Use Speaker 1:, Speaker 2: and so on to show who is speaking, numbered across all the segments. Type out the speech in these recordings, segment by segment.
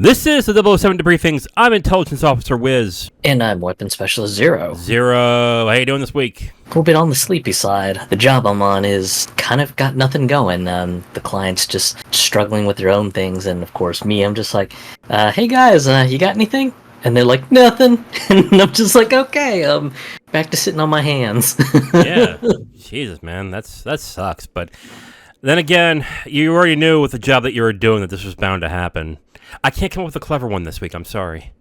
Speaker 1: This is the 007 Debriefings. I'm Intelligence Officer Wiz.
Speaker 2: And I'm Weapons Specialist Zero.
Speaker 1: Zero, how you doing this week?
Speaker 2: A little bit on the sleepy side. The job I'm on is kind of got nothing going. The client's just struggling with their own things, and of course me, I'm just like, hey guys, you got anything? And they're like, nothing. And I'm just like, okay, back to sitting on my hands.
Speaker 1: Yeah, Jesus, man, that sucks. But then again, you already knew with the job that you were doing that this was bound to happen. I can't come up with a clever one this week, I'm sorry.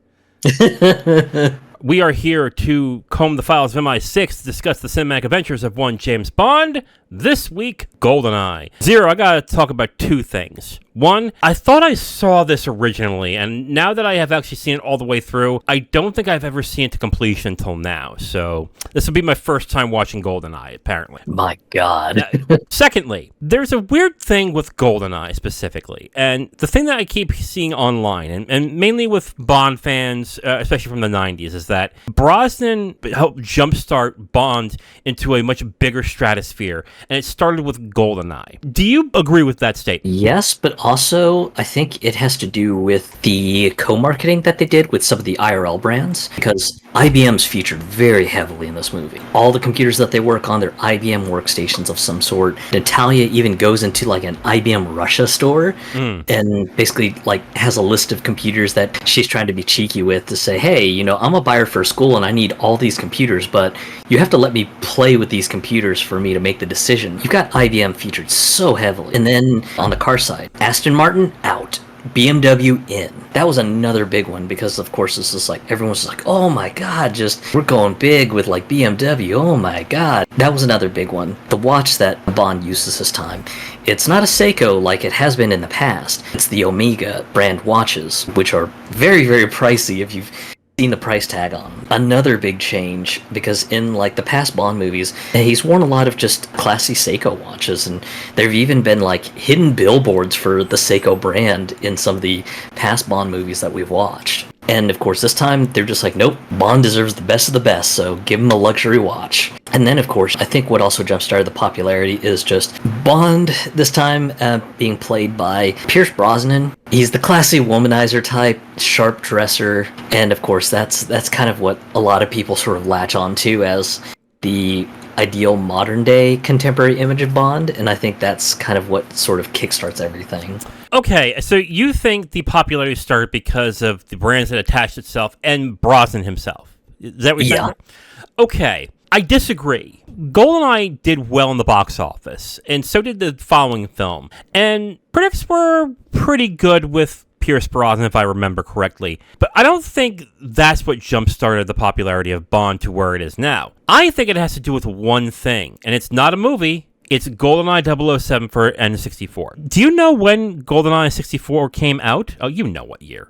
Speaker 1: We are here to comb the files of MI6 to discuss the cinematic adventures of one James Bond. This week, Goldeneye. Zero, I gotta talk about two things. One, I thought I saw this originally, and now that I have actually seen it all the way through, I don't think I've ever seen it to completion until now. So this will be my first time watching Goldeneye, apparently.
Speaker 2: My God.
Speaker 1: Secondly, there's a weird thing with Goldeneye specifically, and the thing that I keep seeing online, and mainly with Bond fans, especially from the 90s, is that Brosnan helped jumpstart Bond into a much bigger stratosphere, and it started with Goldeneye. Do you agree with that statement?
Speaker 2: Yes, but also I think it has to do with the co-marketing that they did with some of the IRL brands, because IBM's featured very heavily in this movie. All the computers that they work on, they're IBM workstations of some sort. Natalia even goes into like an IBM Russia store and basically like has a list of computers that she's trying to be cheeky with to say, hey, you know, I'm a buyer for a school and I need all these computers, but you have to let me play with these computers for me to make the decision. You've got IBM featured so heavily. And then on the car side, Aston Martin out, BMW in. That was another big one because of course this is like everyone's just like, oh my god, just we're going big with like BMW, oh my god. That was another big one. The watch that Bond uses this time, it's not a Seiko like it has been in the past. It's the Omega brand watches, which are very, very pricey if you've seen the price tag on them. Another big change, because in like the past Bond movies, he's worn a lot of just classy Seiko watches, and there have even been like hidden billboards for the Seiko brand in some of the past Bond movies that we've watched. And of course this time they're just like, nope, Bond deserves the best, so give him a luxury watch. And then of course I think what also jump-started the popularity is just Bond this time being played by Pierce Brosnan. He's the classy womanizer type, sharp dresser, and of course that's kind of what a lot of people sort of latch onto as the ideal modern day contemporary image of Bond, and I think that's kind of what sort of kickstarts everything.
Speaker 1: Okay, so you think the popularity started because of the brands that attached itself and Brosnan himself? Is that what you're saying? Okay, I disagree. Goldeneye did well in the box office, and so did the following film. And critics were pretty good with Pierce Brosnan, if I remember correctly. But I don't think that's what jump-started the popularity of Bond to where it is now. I think it has to do with one thing, and it's not a movie. It's GoldenEye 007 for N64. Do you know when GoldenEye 64 came out? Oh, you know what year.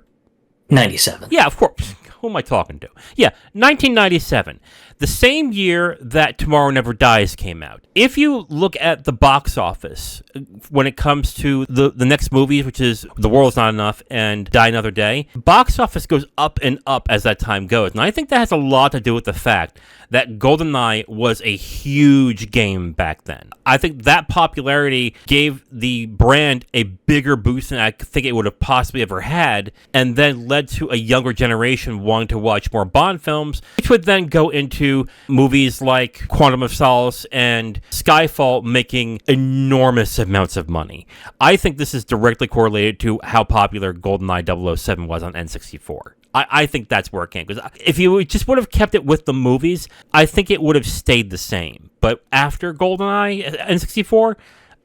Speaker 2: 97.
Speaker 1: Yeah, of course. Who am I talking to? Yeah, 1997. The same year that Tomorrow Never Dies came out. If you look at the box office when it comes to the next movies, which is The World's Not Enough and Die Another Day, box office goes up and up as that time goes. And I think that has a lot to do with the fact that GoldenEye was a huge game back then. I think that popularity gave the brand a bigger boost than I think it would have possibly ever had, and then led to a younger generation wanting to watch more Bond films, which would then go into movies like Quantum of Solace and Skyfall making enormous amounts of money. I think this is directly correlated to how popular GoldenEye 007 was on N64. I think that's where it came. Because if you just would have kept it with the movies, I think it would have stayed the same. But after GoldenEye N64,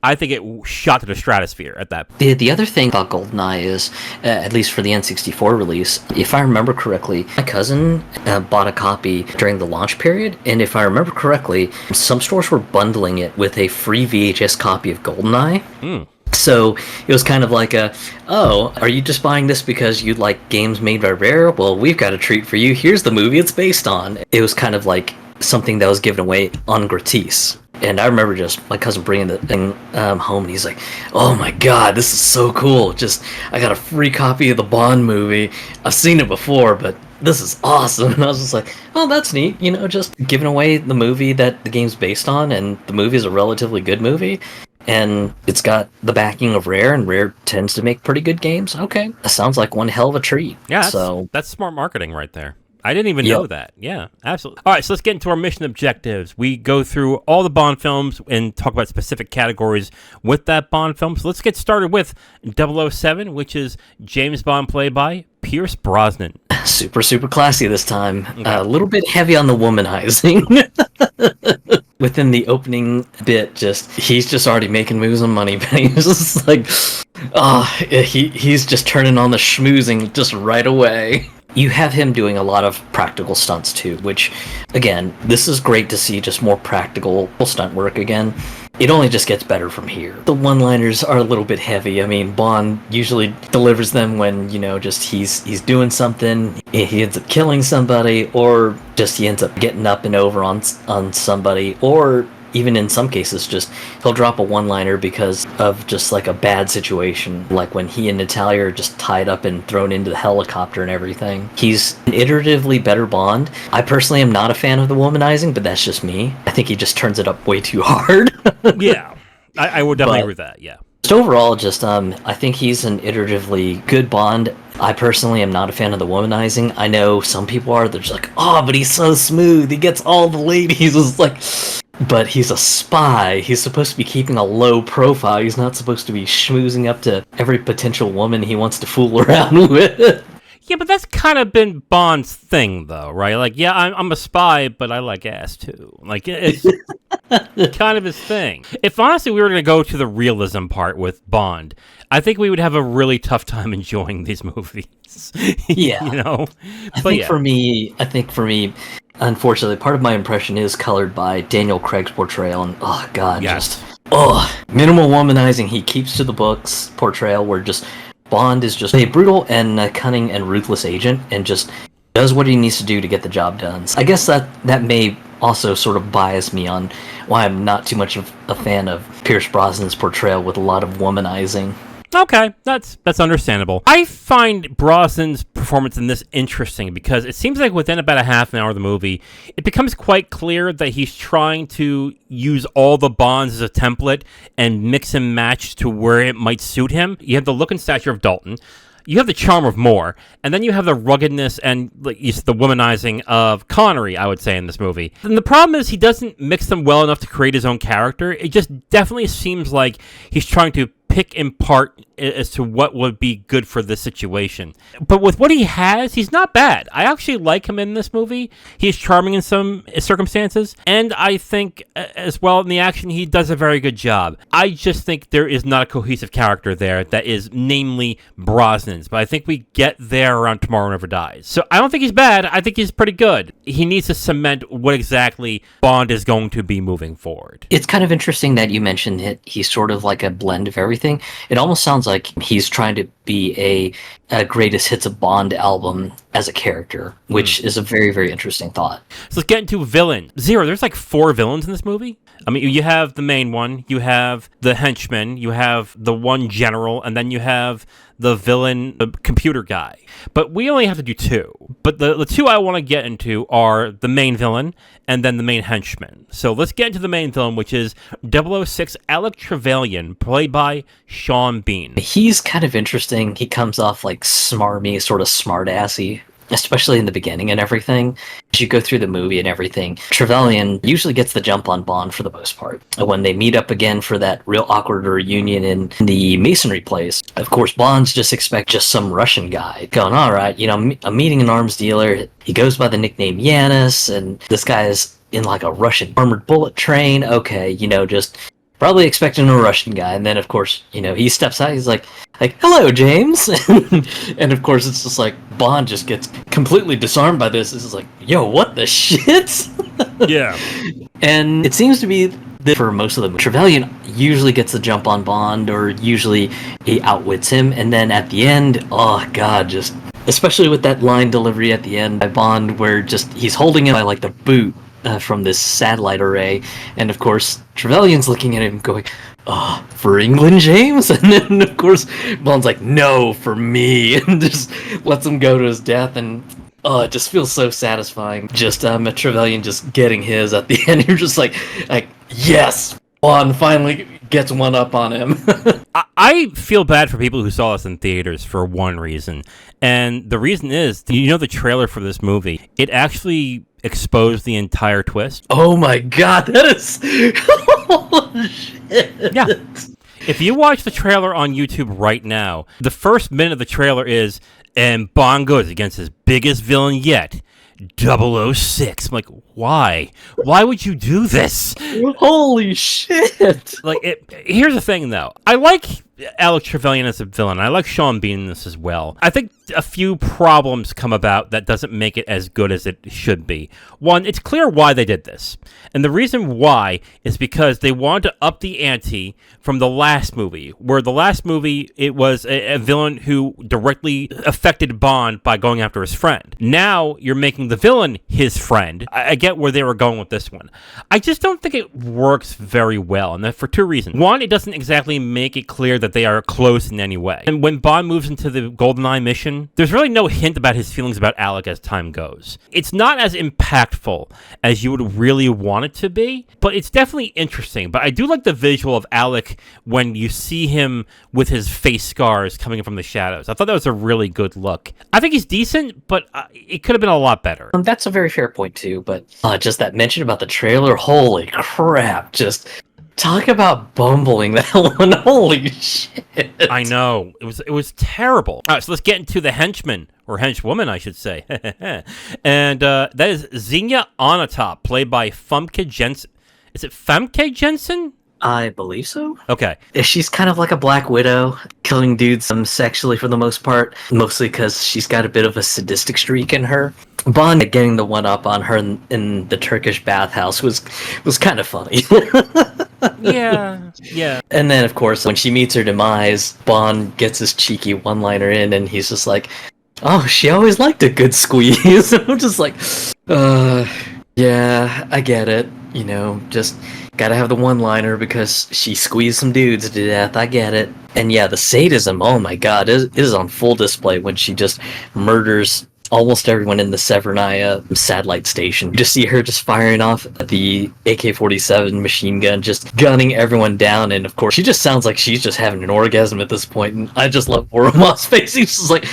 Speaker 1: I think it shot to the stratosphere at that point.
Speaker 2: The other thing about GoldenEye is, at least for the N64 release, if I remember correctly, my cousin bought a copy during the launch period, and if I remember correctly, some stores were bundling it with a free VHS copy of GoldenEye. So it was kind of like oh, are you just buying this because you like games made by Rare? Well, we've got a treat for you. Here's the movie it's based on. It was kind of like something that was given away on gratis. And I remember just my cousin bringing the thing home, and he's like, oh my god, this is so cool. Just, I got a free copy of the Bond movie. I've seen it before, but this is awesome. And I was just like, oh, that's neat. You know, just giving away the movie that the game's based on, and the movie is a relatively good movie. and it's got the backing of Rare, and Rare tends to make pretty good games. Okay, that sounds like one hell of a treat.
Speaker 1: Yeah,
Speaker 2: so
Speaker 1: that's smart marketing right there. I didn't even
Speaker 2: Yep.
Speaker 1: know that. Yeah, absolutely. All right, so let's get into our mission objectives. We go through all the Bond films and talk about specific categories with that Bond film. So let's get started with 007, which is James Bond played by Pierce Brosnan.
Speaker 2: super classy this time. A little bit heavy on the womanizing. Within the opening bit, he's just already making moves on money. He's just like, he's just turning on the schmoozing just right away. You have him doing a lot of practical stunts too, which, again, this is great to see just more practical stunt work again. It only just gets better from here. The one-liners are a little bit heavy. I mean, Bond usually delivers them when, just he's doing something, he ends up killing somebody, or just he ends up getting up and over on somebody, or even in some cases, just he'll drop a one-liner because of just like a bad situation, like when he and Natalia are just tied up and thrown into the helicopter and everything. He's an iteratively better Bond. I personally am not a fan of the womanizing, but that's just me. I think he just turns it up way too hard.
Speaker 1: Yeah, I would definitely agree with that, yeah.
Speaker 2: Just overall, I think he's an iteratively good Bond. I personally am not a fan of the womanizing. I know some people are. They're just like, oh, but he's so smooth. He gets all the ladies. It's like, but he's a spy. He's supposed to be keeping a low profile. He's not supposed to be schmoozing up to every potential woman he wants to fool around with.
Speaker 1: Yeah, but that's kind of been Bond's thing, though, right? Like, yeah, I'm a spy, but I like ass, too. Like, it's kind of his thing. If, honestly, we were going to go to the realism part with Bond, I think we would have a really tough time enjoying these movies.
Speaker 2: Yeah.
Speaker 1: I
Speaker 2: think for me, unfortunately, part of my impression is colored by Daniel Craig's portrayal, and oh god, minimal womanizing. He keeps to the book's portrayal, where just Bond is just a brutal and cunning and ruthless agent, and just does what he needs to do to get the job done. So I guess that may also sort of bias me on why I'm not too much of a fan of Pierce Brosnan's portrayal with a lot of womanizing.
Speaker 1: Okay, that's understandable. I find Brosnan's performance in this interesting because it seems like within about a half an hour of the movie, it becomes quite clear that he's trying to use all the Bonds as a template and mix and match to where it might suit him. You have the look and stature of Dalton. You have the charm of Moore, and then you have the ruggedness and the womanizing of Connery, I would say, in this movie. And the problem is he doesn't mix them well enough to create his own character. It just definitely seems like he's trying to pick in part as to what would be good for this situation. But with what he has, he's not bad. I actually like him in this movie. He's charming in some circumstances, and I think as well in the action, he does a very good job. I just think there is not a cohesive character there that is namely Brosnan's, but I think we get there around Tomorrow Never Dies. So I don't think he's bad. I think he's pretty good. He needs to cement what exactly Bond is going to be moving forward.
Speaker 2: It's kind of interesting that you mentioned that he's sort of like a blend of everything. It almost sounds like he's trying to be a greatest hits of Bond album as a character, which is a very, very interesting thought.
Speaker 1: So let's get into villain. Zero, there's like 4 villains in this movie. I mean, you have the main one, you have the henchman, you have the one general, and then you have the villain, the computer guy. But we only have to do 2. But the 2 I want to get into are the main villain and then the main henchman. So let's get into the main villain, which is 006 Alec Trevelyan, played by Sean Bean.
Speaker 2: He's kind of interesting. He comes off like smarmy, sort of smart-assy, especially in the beginning and everything. As you go through the movie and everything, Trevelyan usually gets the jump on Bond for the most part. When they meet up again for that real awkward reunion in the masonry place, of course, Bonds just expect just some Russian guy going, all right, I'm meeting an arms dealer. He goes by the nickname Yanis, and this guy is in like a Russian armored bullet train. Okay, just probably expecting a Russian guy. And then, of course, he steps out. He's like, hello, James. And, of course, it's just like Bond just gets completely disarmed by this. It's like, yo, what the shit?
Speaker 1: Yeah.
Speaker 2: And it seems to be that for most of them, Trevelyan usually gets the jump on Bond, or usually he outwits him. And then at the end, oh, God, just especially with that line delivery at the end by Bond, where just he's holding him by like the boot from this satellite array, and of course Trevelyan's looking at him going, oh, for England, James? And then of course Bond's like, no, for me, and just lets him go to his death. And it just feels so satisfying, just Trevelyan just getting his at the end. You're just like yes. Bond finally gets one up on him.
Speaker 1: I feel bad for people who saw this in theaters for one reason. And the reason is, the trailer for this movie, it actually exposed the entire twist.
Speaker 2: Oh my god, that is... Holy shit.
Speaker 1: Yeah. If you watch the trailer on YouTube right now, the first minute of the trailer is, and Bond goes against his biggest villain yet, 006. I'm like, why? Why would you do this?
Speaker 2: Holy shit.
Speaker 1: Here's the thing, though. I like Alex Trevelyan as a villain. I like Sean Bean in this as well. I think a few problems come about that doesn't make it as good as it should be. One, it's clear why they did this. And the reason why is because they wanted to up the ante from the last movie, where the last movie, it was a villain who directly affected Bond by going after his friend. Now you're making the villain his friend. I get where they were going with this one. I just don't think it works very well, and that for two reasons. One, it doesn't exactly make it clear that they are close in any way. And when Bond moves into the Goldeneye mission, there's really no hint about his feelings about Alec as time goes. It's not as impactful as you would really want it to be, but it's definitely interesting. But I do like the visual of Alec when you see him with his face scars coming from the shadows. I thought that was a really good look. I think he's decent, but it could have been a lot better.
Speaker 2: That's a very fair point too, but just that mention about the trailer, holy crap, just talk about bumbling that one. Holy shit.
Speaker 1: I know. It was terrible. All right, so let's get into the henchman, or henchwoman, I should say. And that is Xenia Onatopp, played by Famke Jensen. Is it Famke Jensen?
Speaker 2: I believe so.
Speaker 1: Okay.
Speaker 2: She's kind of like a Black Widow, killing dudes sexually for the most part, mostly because she's got a bit of a sadistic streak in her. Bond getting the one up on her in the Turkish bathhouse was kind of funny.
Speaker 1: Yeah.
Speaker 2: And then, of course, when she meets her demise, Bond gets his cheeky one-liner in, and he's just like, oh, she always liked a good squeeze. And I'm just like, yeah, I get it. Just gotta have the one-liner because she squeezed some dudes to death. I get it. And yeah, the sadism, oh my god, it is on full display when she just murders almost everyone in the Severnaya satellite station. You just see her just firing off the AK-47 machine gun, just gunning everyone down, and of course, she just sounds like she's just having an orgasm at this point, and I just love Oromov's face. He's just like,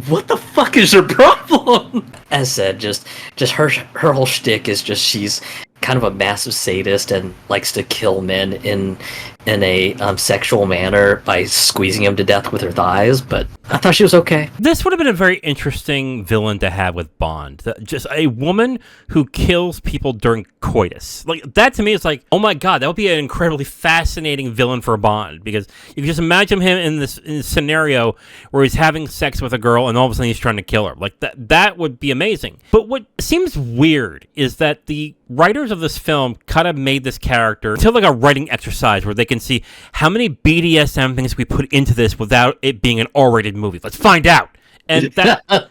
Speaker 2: what the fuck is your problem? As said, just her whole shtick is just she's kind of a massive sadist and likes to kill men in a sexual manner by squeezing them to death with her thighs, but I thought she was okay.
Speaker 1: This would have been a very interesting villain to have with Bond. Just a woman who kills people during coitus. Like, that to me is like, oh my god, that would be an incredibly fascinating villain for Bond, because you can just imagine him in this scenario where he's having sex with a girl and all of a sudden he's trying to kill her. Like, that would be amazing. But what seems weird is that the writers of this film kind of made this character into like a writing exercise where they can see how many BDSM things we put into this without it being an R-rated movie. Let's find out. And that,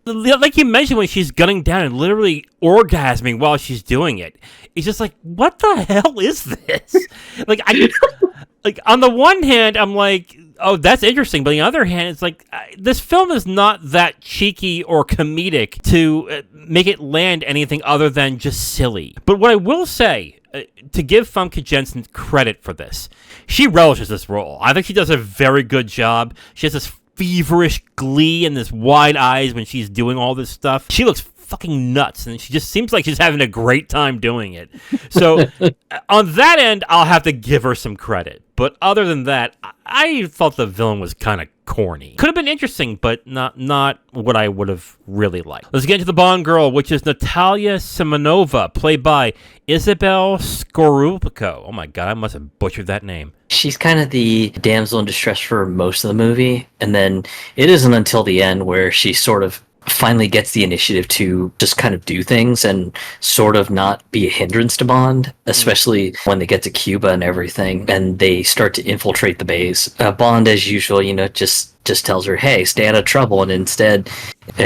Speaker 1: like you mentioned, when she's gunning down and literally orgasming while she's doing it, it's just like, what the hell is this? Like, on the one hand, I'm like, oh, that's interesting. But on the other hand, it's like, this film is not that cheeky or comedic to make it land anything other than just silly. But what I will say, to give Famke Jensen credit for this, she relishes this role. I think she does a very good job. She has this feverish glee and this wide eyes when she's doing all this stuff. She looks fucking nuts, and she just seems like she's having a great time doing it. So on that end, I'll have to give her some credit. But other than that, I thought the villain was kind of corny. Could have been interesting, but not what I would have really liked. Let's get into the Bond girl, which is Natalia Simonova, played by Isabel Scorupco. Oh my god, I must have butchered that name.
Speaker 2: She's kind of the damsel in distress for most of the movie, and then it isn't until the end where she sort of finally gets the initiative to just kind of do things and sort of not be a hindrance to Bond, especially when they get to Cuba and everything, and they start to infiltrate the base. Bond, as usual, just tells her, hey, stay out of trouble, and instead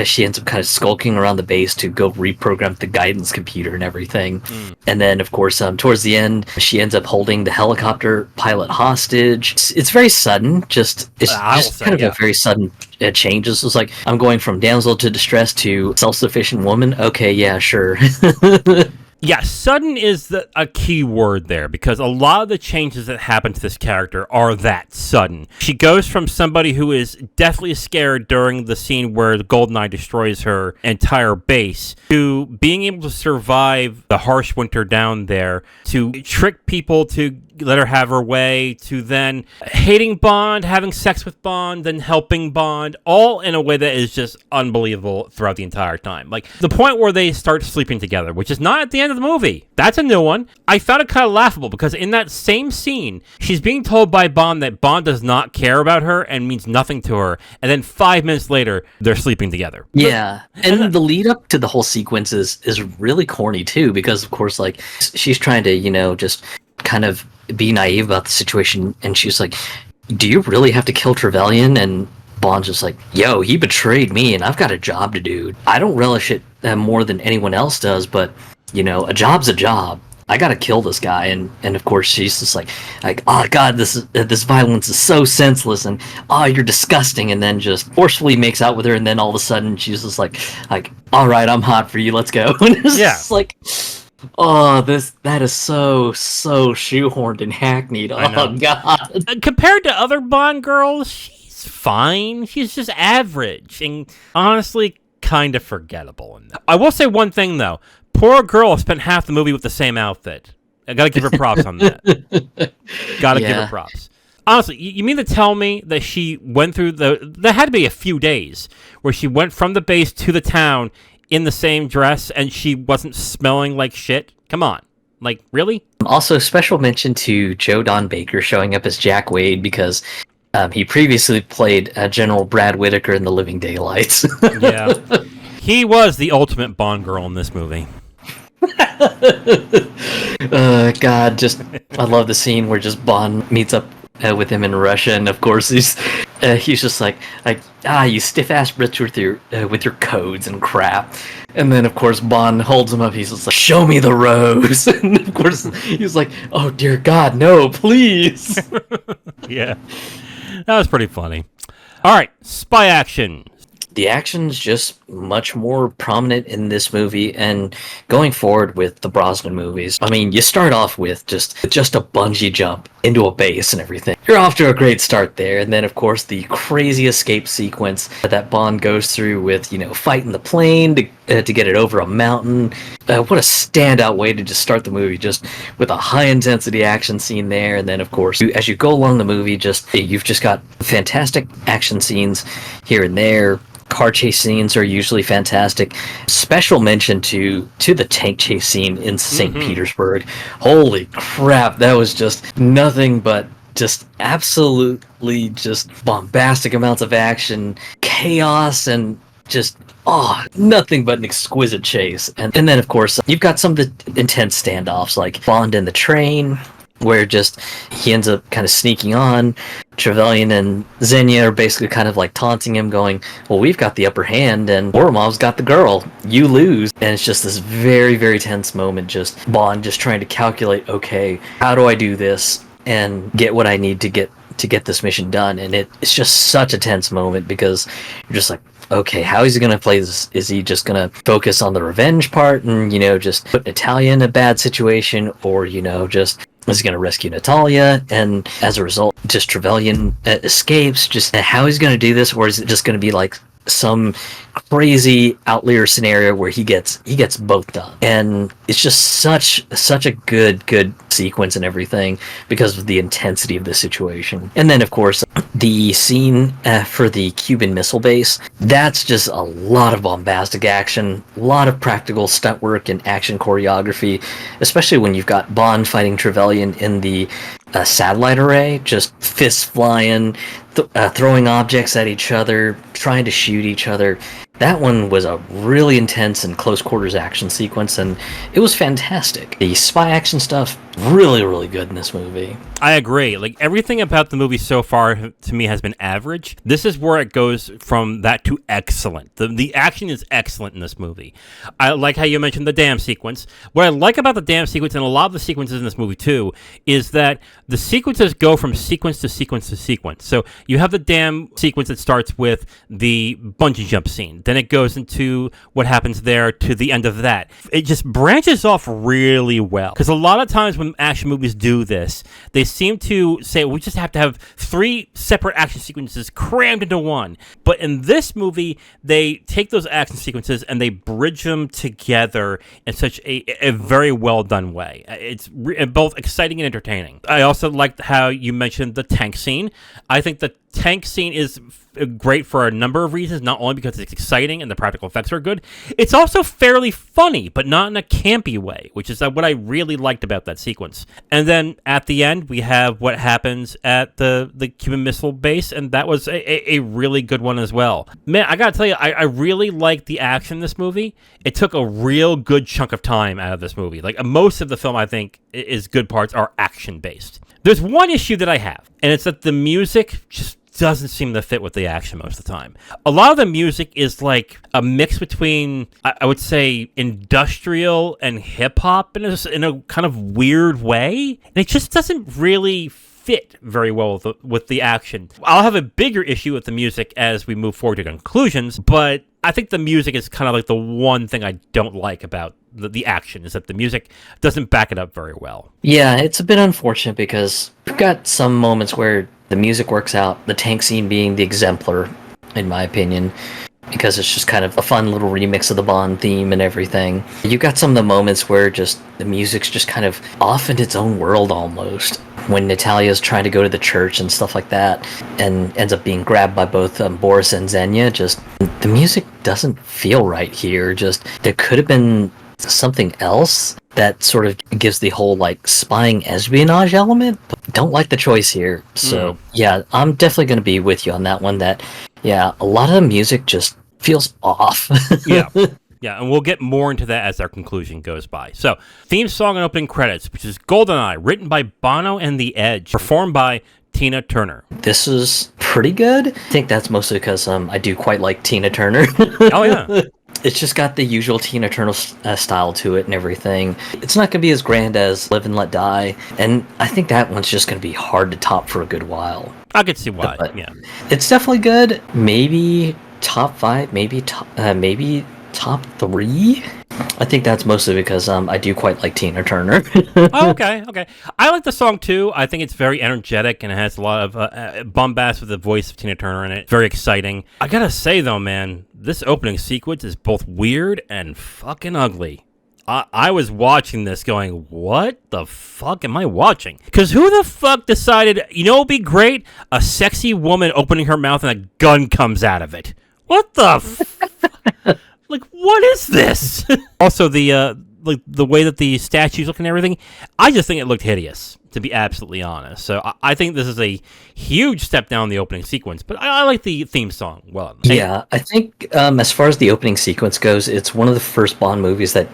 Speaker 2: she ends up kind of skulking around the base to go reprogram the guidance computer and everything. And then, of course, towards the end, she ends up holding the helicopter pilot hostage. It's very sudden, it's just a very sudden change. This was like, I'm going from damsel to distress to self-sufficient woman. Okay, yeah, sure.
Speaker 1: Yeah, sudden is a key word there, because a lot of the changes that happen to this character are that sudden. She goes from somebody who is deathly scared during the scene where the Goldeneye destroys her entire base to being able to survive the harsh winter down there, to trick people to let her have her way, to then hating Bond, having sex with Bond, then helping Bond, all in a way that is just unbelievable throughout the entire time. Like, the point where they start sleeping together, which is not at the end of the movie. That's a new one. I found it kind of laughable, because in that same scene, she's being told by Bond that Bond does not care about her and means nothing to her, and then 5 minutes later, they're sleeping together.
Speaker 2: Yeah, and the lead up to the whole sequence is really corny, too, because, of course, like, she's trying to, just kind of be naive about the situation, and she's like, do you really have to kill Trevelyan? And Bond's just like, yo, he betrayed me and I've got a job to do. I don't relish it more than anyone else does, but a job's a job. I gotta kill this guy. And of course she's just like, oh god, this violence is so senseless, and oh, you're disgusting, and then just forcefully makes out with her, and then all of a sudden she's just like all right, I'm hot for you, let's go. And it's just like, oh, that is so shoehorned and hackneyed. Oh god.
Speaker 1: Compared to other Bond girls, she's fine. She's just average and honestly kind of forgettable. I will say one thing though. Poor girl spent half the movie with the same outfit. I gotta give her props on that. Gotta give her props. Honestly, you mean to tell me that she went through there had to be a few days where she went from the base to the town in the same dress and she wasn't smelling like shit? Come on. Like, really?
Speaker 2: Also, special mention to Joe Don Baker showing up as Jack Wade, because he previously played General Brad Whitaker in The Living Daylights.
Speaker 1: Yeah. He was the ultimate Bond girl in this movie.
Speaker 2: God, I love the scene where just Bond meets up with him in Russia, and of course he's just like you stiff ass bitch with your codes and crap, and then of course Bond holds him up. He's just like, show me the rose, and of course he's like, oh dear God, no, please.
Speaker 1: Yeah, that was pretty funny. All right, spy action.
Speaker 2: The action's just much more prominent in this movie, and going forward with the Brosnan movies. I mean, you start off with just a bungee jump into a base and everything. You're off to a great start there, and then of course the crazy escape sequence that Bond goes through with, fighting the plane to get it over a mountain. What a standout way to just start the movie, just with a high intensity action scene there, and then of course as you go along the movie, you've just got fantastic action scenes here and there. Car chase scenes are usually fantastic. Special mention to the tank chase scene in St. Petersburg. Holy crap, that was just nothing but just absolutely just bombastic amounts of action, chaos, and just nothing but an exquisite chase. And then of course you've got some of the intense standoffs, like Bond in the train, where just he ends up kind of sneaking on. Trevelyan and Xenia are basically kind of like taunting him, going, well, we've got the upper hand and Oromov's got the girl, you lose. And it's just this very, very tense moment, just Bond just trying to calculate, okay, how do I do this and get what I need to get this mission done. And it's just such a tense moment, because you're just like, okay, how is he going to play this? Is he just going to focus on the revenge part and, just put Natalia in a bad situation, or, just is he going to rescue Natalia, and as a result, just Trevelyan escapes? Just how he's going to do this, or is it just going to be like some crazy outlier scenario where he gets both done? And it's just such a good sequence and everything, because of the intensity of the situation. And then of course the scene for the Cuban Missile Base, that's just a lot of bombastic action, a lot of practical stunt work and action choreography, especially when you've got Bond fighting Trevelyan in the satellite array, just fists flying, throwing objects at each other, trying to shoot each other. That one was a really intense and close quarters action sequence, and it was fantastic. The spy action stuff, really, really good in this movie.
Speaker 1: I agree. Like, everything about the movie so far to me has been average. This is where it goes from that to excellent. The action is excellent in this movie. I like how you mentioned the dam sequence. What I like about the dam sequence, and a lot of the sequences in this movie too, is that the sequences go from sequence to sequence to sequence. So you have the dam sequence that starts with the bungee jump scene. Then it goes into what happens there to the end of that. It just branches off really well. Because a lot of times when action movies do this, they seem to say, we just have to have 3 separate action sequences crammed into one. But in this movie, they take those action sequences and they bridge them together in such a very well done way. It's both exciting and entertaining. I also liked how you mentioned the tank scene. I think the tank scene is great for a number of reasons, not only because it's exciting and the practical effects are good, it's also fairly funny, but not in a campy way, which is what I really liked about that sequence. And then at the end, we have what happens at the Cuban Missile Base, and that was a really good one as well. Man, I gotta tell you, I really liked the action in this movie. It took a real good chunk of time out of this movie. Like, most of the film, I think, is good parts are action-based. There's one issue that I have, and it's that the music just doesn't seem to fit with the action most of the time. A lot of the music is like a mix between, I would say, industrial and hip-hop in a kind of weird way, and it just doesn't really fit very well with the action. I'll have a bigger issue with the music as we move forward to conclusions, but I think the music is kind of like the one thing I don't like about the action, is that the music doesn't back it up very well.
Speaker 2: Yeah, it's a bit unfortunate because we've got some moments where the music works out, the tank scene being the exemplar, in my opinion, because it's just kind of a fun little remix of the Bond theme and everything. You got some of the moments where just the music's just kind of off in its own world almost. When Natalia's trying to go to the church and stuff like that, and ends up being grabbed by both Boris and Xenia, just the music doesn't feel right here. Just there could have been something else that sort of gives the whole like spying espionage element. But don't like the choice here. So yeah, I'm definitely going to be with you on that one. That yeah, a lot of the music just feels off.
Speaker 1: Yeah. Yeah, and we'll get more into that as our conclusion goes by. So, theme song and opening credits, which is Goldeneye, written by Bono and The Edge, performed by Tina Turner.
Speaker 2: This is pretty good. I think that's mostly because I do quite like Tina Turner.
Speaker 1: Oh, yeah.
Speaker 2: It's just got the usual Tina Turner style to it and everything. It's not going to be as grand as Live and Let Die, and I think that one's just going to be hard to top for a good while.
Speaker 1: I could see why,
Speaker 2: but
Speaker 1: yeah.
Speaker 2: It's definitely good. Maybe top 5, maybe top 3. I think that's mostly because I do quite like Tina Turner.
Speaker 1: Oh, okay. I like the song too. I think it's very energetic and it has a lot of bombast with the voice of Tina Turner in it. Very exciting. I gotta say though, man, this opening sequence is both weird and fucking ugly. I was watching this going, what the fuck am I watching? Because who the fuck decided, what would be great? A sexy woman opening her mouth and a gun comes out of it. What the fuck? Like, what is this? Also, the way that the statues look and everything, I just think it looked hideous, to be absolutely honest. So I think this is a huge step down the opening sequence, but I like the theme song. Well,
Speaker 2: yeah, I think as far as the opening sequence goes, it's one of the first Bond movies that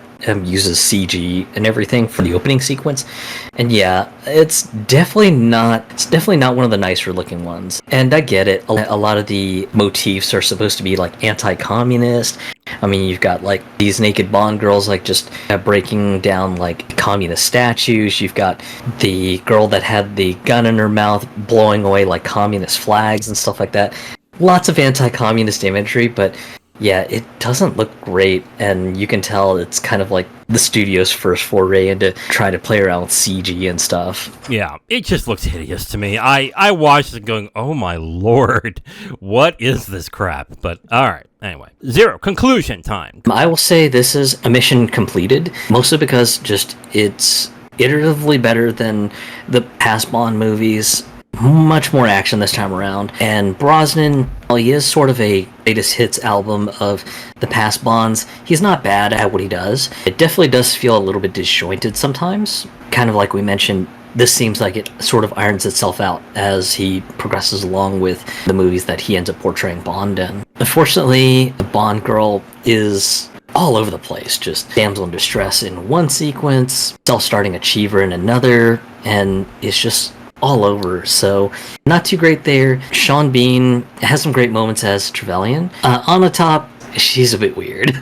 Speaker 2: uses CG and everything for the opening sequence. And yeah, it's definitely not one of the nicer looking ones. And I get it. A lot of the motifs are supposed to be like anti-communist. I mean, you've got like these naked Bond girls like just breaking down like communist statues. You've got the girl that had the gun in her mouth blowing away like communist flags and stuff like that. Lots of anti-communist imagery, but yeah, it doesn't look great, and you can tell it's kind of like the studio's first foray into try to play around with CG and stuff.
Speaker 1: Yeah, it just looks hideous to me. I watched it going, oh my lord, what is this crap? But alright, anyway. 0, conclusion time.
Speaker 2: I will say this is a mission completed, mostly because just it's iteratively better than the past Bond movies. Much more action this time around, and Brosnan, well, he is sort of a greatest hits album of the past Bonds. He's not bad at what he does. It definitely does feel a little bit disjointed sometimes, kind of like we mentioned. This seems like it sort of irons itself out as he progresses along with the movies that he ends up portraying Bond in. Unfortunately, the Bond girl is all over the place. Just damsel in distress in one sequence, self-starting achiever in another, and it's just all over. So not too great there. Sean Bean has some great moments as Trevelyan. On the top, she's a bit weird.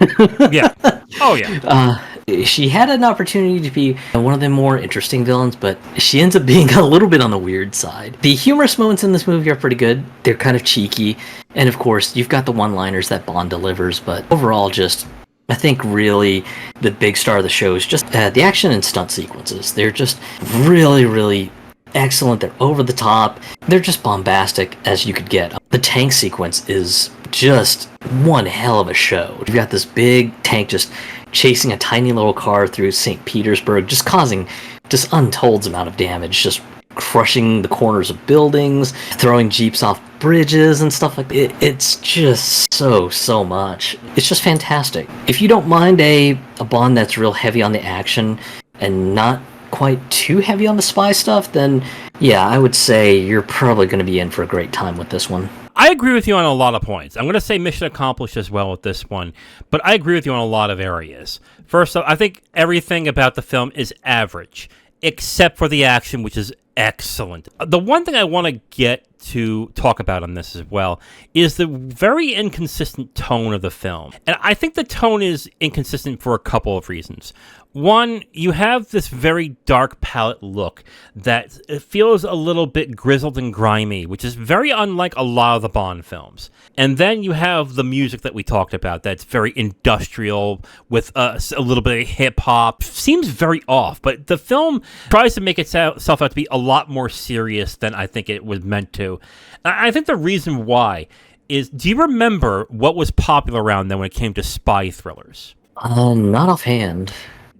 Speaker 1: Yeah. Oh, yeah.
Speaker 2: She had an opportunity to be one of the more interesting villains, but she ends up being a little bit on the weird side. The humorous moments in this movie are pretty good. They're kind of cheeky. And of course, you've got the one-liners that Bond delivers, but overall, just, I think really the big star of the show is just the action and stunt sequences. They're just really, really excellent. They're over the top. They're just bombastic as you could get. The tank sequence is just one hell of a show. You've got this big tank just chasing a tiny little car through St. Petersburg, just causing just untold amount of damage, just crushing the corners of buildings, throwing jeeps off bridges and stuff like that. It's just so much. It's just fantastic. If you don't mind a Bond that's real heavy on the action and not quite too heavy on the spy stuff, then yeah, I would say you're probably going to be in for a great time with this one.
Speaker 1: I agree with you on a lot of points. I'm going to say mission accomplished as well with this one, but I agree with you on a lot of areas. First off, I think everything about the film is average, except for the action, which is excellent. The one thing I want to get to talk about on this as well is the very inconsistent tone of the film. And I think the tone is inconsistent for a couple of reasons. One, you have this very dark palette look that feels a little bit grizzled and grimy, which is very unlike a lot of the Bond films. And then you have the music that we talked about that's very industrial with a little bit of hip-hop. Seems very off, but the film tries to make itself out to be a lot more serious than I think it was meant to. I think the reason why is, do you remember what was popular around then when it came to spy thrillers?
Speaker 2: Not offhand.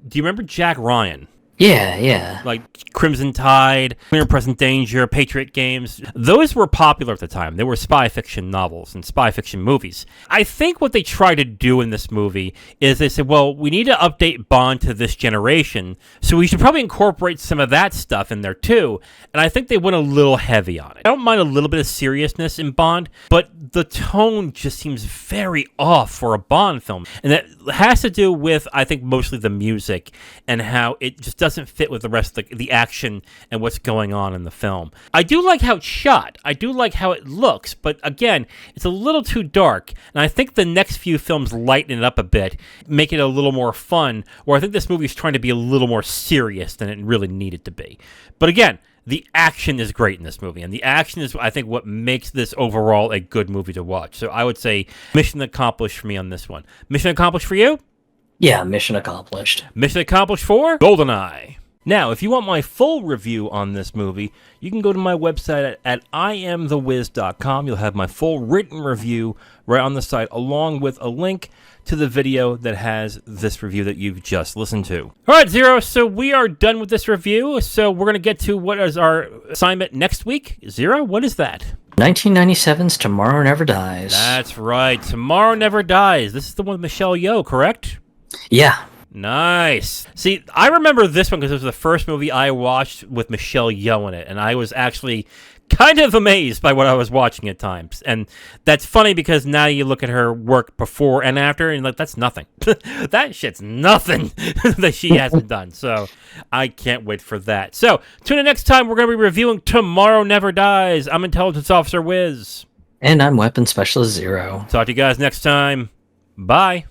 Speaker 1: Do you remember Jack Ryan?
Speaker 2: Yeah.
Speaker 1: Like Crimson Tide, Clear and Present Danger, Patriot Games. Those were popular at the time. They were spy fiction novels and spy fiction movies. I think what they try to do in this movie is they said, well, we need to update Bond to this generation, so we should probably incorporate some of that stuff in there too. And I think they went a little heavy on it. I don't mind a little bit of seriousness in Bond, but the tone just seems very off for a Bond film. And that has to do with, I think, mostly the music and how it just doesn't fit with the rest of the action and what's going on in the film. I do like how it's shot. I do like how it looks, but again, it's a little too dark. And I think the next few films lighten it up a bit, make it a little more fun, or I think this movie is trying to be a little more serious than it really needed to be. But again, the action is great in this movie, and the action is, I think, what makes this overall a good movie to watch. So I would say mission accomplished for me on this one. Mission accomplished for you?
Speaker 2: Yeah, mission accomplished.
Speaker 1: Mission accomplished for Goldeneye. Now, if you want my full review on this movie, you can go to my website at IamTheWiz.com. You'll have my full written review right on the site, along with a link to the video that has this review that you've just listened to. All right, Zero, so we are done with this review, so we're going to get to what is our assignment next week. Zero, what is that?
Speaker 2: 1997's Tomorrow Never Dies.
Speaker 1: That's right, Tomorrow Never Dies. This is the one with Michelle Yeoh, correct?
Speaker 2: Yeah.
Speaker 1: Nice. See, I remember this one because it was the first movie I watched with Michelle Yeoh in it, and I was actually kind of amazed by what I was watching at times. And that's funny because now you look at her work before and after, and like, that's nothing. That shit's nothing that she hasn't done. So I can't wait for that. So tune in next time. We're going to be reviewing Tomorrow Never Dies. I'm Intelligence Officer Wiz.
Speaker 2: And I'm Weapons Specialist Zero.
Speaker 1: Talk to you guys next time. Bye.